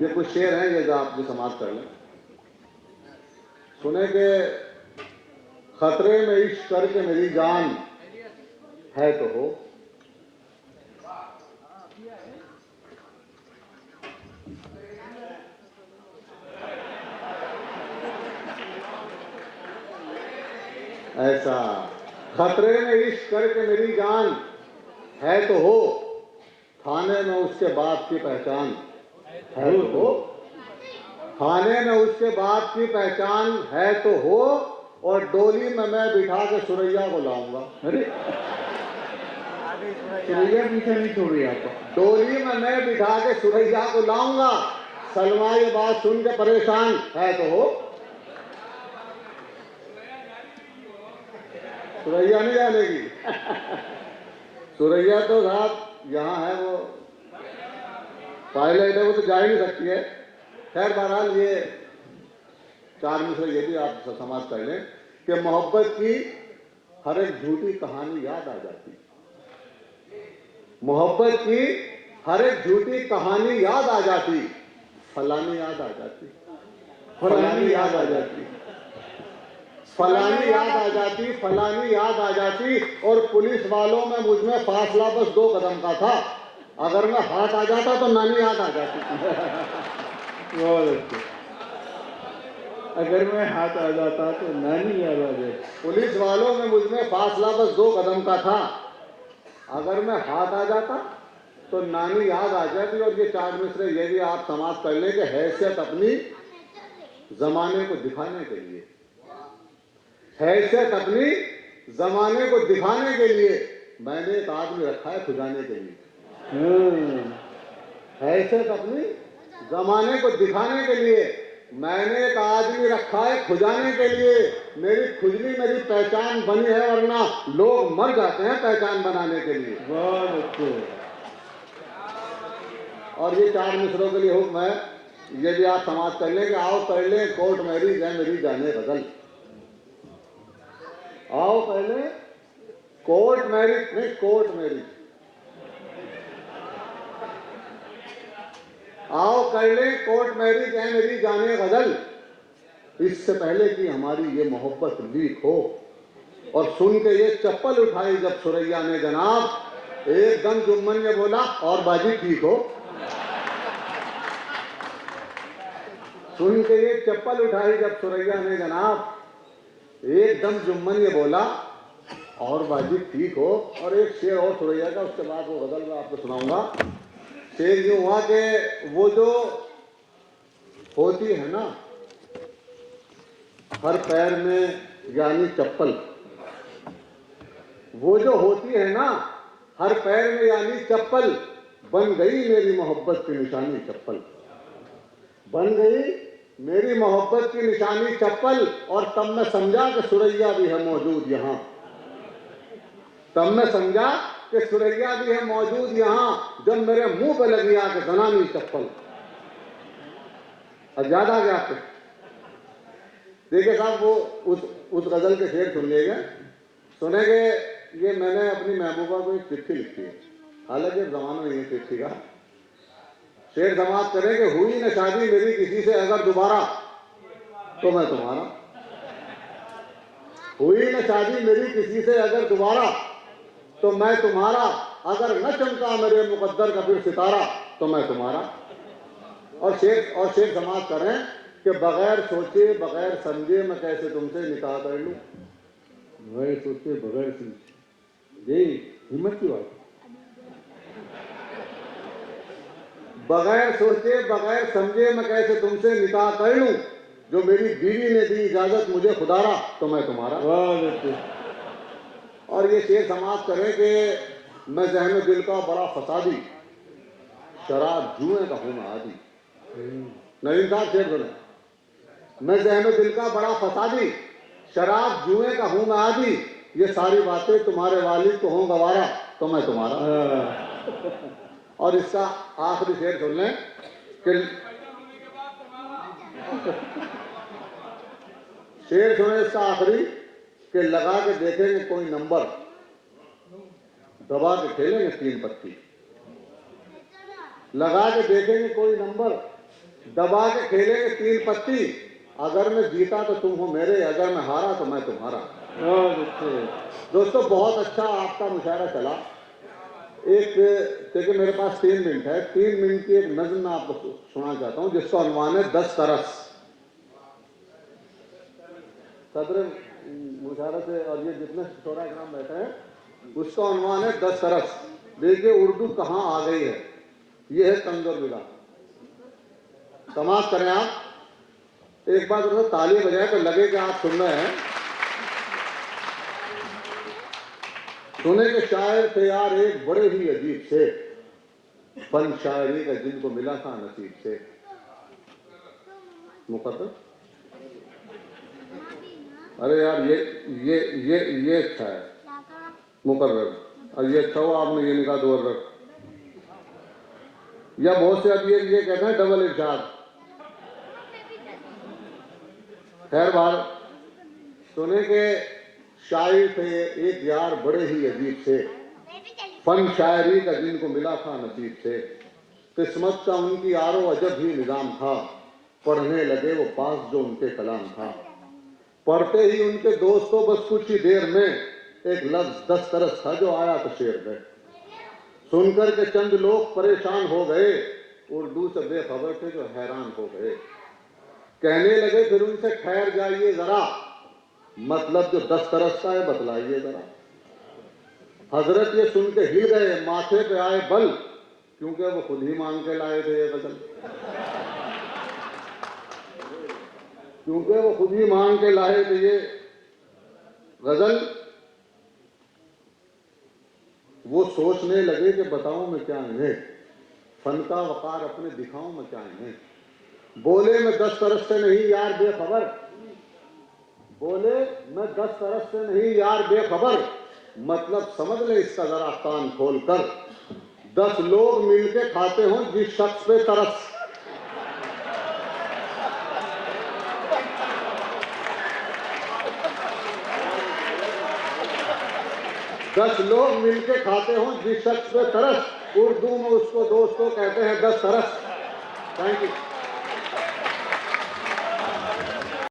ये कुछ शेर हैं, ये जो आप जो समाप्त कर लें। सुने के खतरे में इश्क करके मेरी जान है तो हो, ऐसा खतरे में इश्क करके मेरी जान है तो हो, थाने में उसके बाप की पहचान है तो हो, थाने में उसके बाप की पहचान है तो हो, और डोली में मैं बिठा के सुरैया को लाऊंगा। अरे सुरैया पीछे नहीं छोड़ रही आपको। डोली में मैं बिठा के सुरैया को लाऊंगा, सलमा ये बात सुन के परेशान है तो हो। सुरैया नहीं जानेगी सुरैया तो साहब यहाँ है, वो पायलट है, वो तो जा ही नहीं सकती है। खैर बहरहाल ये चार मिसरे ये भी आप समाप्त कर लें कि मोहब्बत की हर एक झूठी कहानी याद आ जाती, मोहब्बत की हर एक झूठी कहानी याद आ जाती, फलानी याद आ जाती, फलानी याद आ जाती, फलानी याद आ जाती, फलानी याद आ जाती। और पुलिस वालों में मुझ में फासला बस 2 कदम का था, अगर मैं हाथ आ जाता तो नानी याद आ जाती बहुत अच्छे। अगर मैं हाथ आ जाता तो नानी याद आ जाती। पुलिस वालों में मुझ में फासला बस 2 कदम का था, अगर मैं हाथ आ जाता तो नानी याद आ जाती। और ये चार मिसरे ये भी आप समाप्त कर लें कि हैसियत अपनी जमाने को दिखाने के लिए, हैसियत अपनी जमाने को दिखाने के लिए मैंने एक आदमी रखा है खुजाने के लिए। हैसियत अपनी जमाने को दिखाने के लिए मैंने एक आदमी रखा है खुजाने के लिए। मेरी खुजली मेरी पहचान बनी है, वरना लोग मर जाते हैं पहचान बनाने के लिए। बहुत अच्छे। और ये चार मिसरों के लिए हुक्म है, ये भी आप समाप्त कर लें कि आओ कर लें कोर्ट मैरिज है मेरी जाने बदल। आओ पहले कोर्ट मैरिज नहीं, कोर्ट मैरिज। आओ कर ले कोर्ट मैरिज है मेरी जाने गजल, इससे पहले कि हमारी ये मोहब्बत लीक हो। और सुन के ये चप्पल उठाई जब सुरैया ने जनाब, एकदम जुम्मन ने बोला और बाजी ठीक हो। सुन के ये चप्पल उठाई जब सुरैया ने जनाब, एकदम जुम्मन ये बोला और बाजी ठीक हो। और एक शेर और सुरैया का, उसके बाद वो गजल मैं आपको सुनाऊंगा। शेर यूं हुआ कि वो जो होती है ना हर पैर में यानी चप्पल, वो जो होती है ना हर पैर में यानी चप्पल, बन गई मेरी मोहब्बत की निशानी चप्पल, बन गई मेरी मोहब्बत की निशानी चप्पल। और तब मैं समझा कि सुरैया भी है मौजूद यहाँ, तब मैं समझा कि सुरैया भी है मौजूद यहाँ, जब मेरे मुंह पे लगी आके जनानी चप्पल। अब याद आ गया आपको? देखिए साहब, वो उस गजल के शेर सुन लेंगे, सुनेंगे। ये मैंने अपनी महबूबा को एक चिट्ठी लिखी है, हालांकि जमाना नहीं है चिट्ठी का। शेर समाप्त करें कि हुई न शादी मेरी किसी से अगर दोबारा तो मैं तुम्हारा, हुई न शादी मेरी किसी से अगर दोबारा तो मैं तुम्हारा, अगर न चमका मेरे मुकद्दर का फिर सितारा तो मैं तुम्हारा। और शेर समाप्त करें कि बगैर सोचे बगैर समझे मैं कैसे तुमसे निकाह कर लूं। बगैर सोचे बगैर समझे, ये हिम्मत की बात। बगैर सोचे बगैर समझे मैं कैसे तुमसे निकाह कर लूं, जो मेरी बीवी ने दी इजाजत मुझे खुदारा तो मैं तुम्हारा। और ये शेर समाप्त करें कि मैं ज़हन दिल का बड़ा फसादी, शराब जुए का हूं मैं आदि। नवीन साहब शेर सुने, मैं ज़हन दिल का बड़ा फसादी, शराब जुए का हूं मैं आदि, ये सारी बातें तुम्हारे वालिद को हों गवारा तो मैं तुम्हारा। और इसका आखिरी शेर सुन लें कि शेर सुने इसका आखिरी कि लगा के देखेंगे कोई नंबर, दबा के खेलेंगे 3 पत्ती। लगा के देखेंगे कोई नंबर, दबा के खेलेंगे 3 पत्ती, अगर मैं जीता तो तुम हो मेरे, अगर मैं हारा तो मैं तुम्हारा। बहुत अच्छे। दोस्तों बहुत अच्छा आपका मुशायरा चला। एक, देखिए मेरे पास 3 मिनट है, 3 मिनट की एक नज्म मैं आपको सुनाना चाहता हूँ जिसका अनुमान है 10 तरस। सदर मुशायरा से और ये जितने शोरा इकराम बैठे हैं उसका अनुमान है 10 तरस। देखिए उर्दू कहाँ आ गई है, ये है तंजोर बिगा। समाप्त करें आप, एक बार तो ताली बजाएं तो लगे कि आप सुन रहे हैं। सुने के शायर थे यार एक बड़े ही अजीब से, फन शायरी का जिनको मिला था नसीब से। मुकद्दर, अरे यार ये अच्छा है मुकर्रर, और ये अच्छा हुआ आपने ये निकाह दुर्र, या बहुत से अब ये कहते हैं डबल इरशाद। खैर बार, सुने के शायर थे एक यार बड़े ही अजीब से, फन शायरी का जिनको मिला था नसीब से। किस्मत का उनकी आरो अजब ही निजाम था, पढ़ने लगे वो पास जो उनके कलाम था। पढ़ते ही उनके दोस्तों बस कुछ ही देर में एक लफ्ज 10 तरस था जो आया तो शेर में। सुनकर के चंद लोग परेशान हो गए, उर्दू से बेखबर थे जो हैरान हो गए। कहने लगे फिर उनसे ठहर जाइए जरा, मतलब जो 10 तरस का है बतलाइए जरा। हजरत ये सुन के हिल गए, माथे पे आए बल, क्योंकि वो खुद ही मांग के लाए थे ये गजल, क्योंकि वो खुद ही मांग के लाए थे ये गजल। वो सोचने लगे कि बताऊं मैं क्या इन्हें, फन का वकार अपने दिखाऊं मैं क्या इन्हें। बोले मैं 10 तरस से नहीं यार बेखबर, बोले मैं 10 तरस से नहीं यार बेखबर, मतलब समझ ले इसका जरा कान खोल कर। 10 लोग मिलके खाते हो जिस शख्स पे तरस, 10 लोग मिलके खाते हो जिस शख्स पे तरस, उर्दू में उसको दोस्तों कहते हैं 10 तरस। Thank you.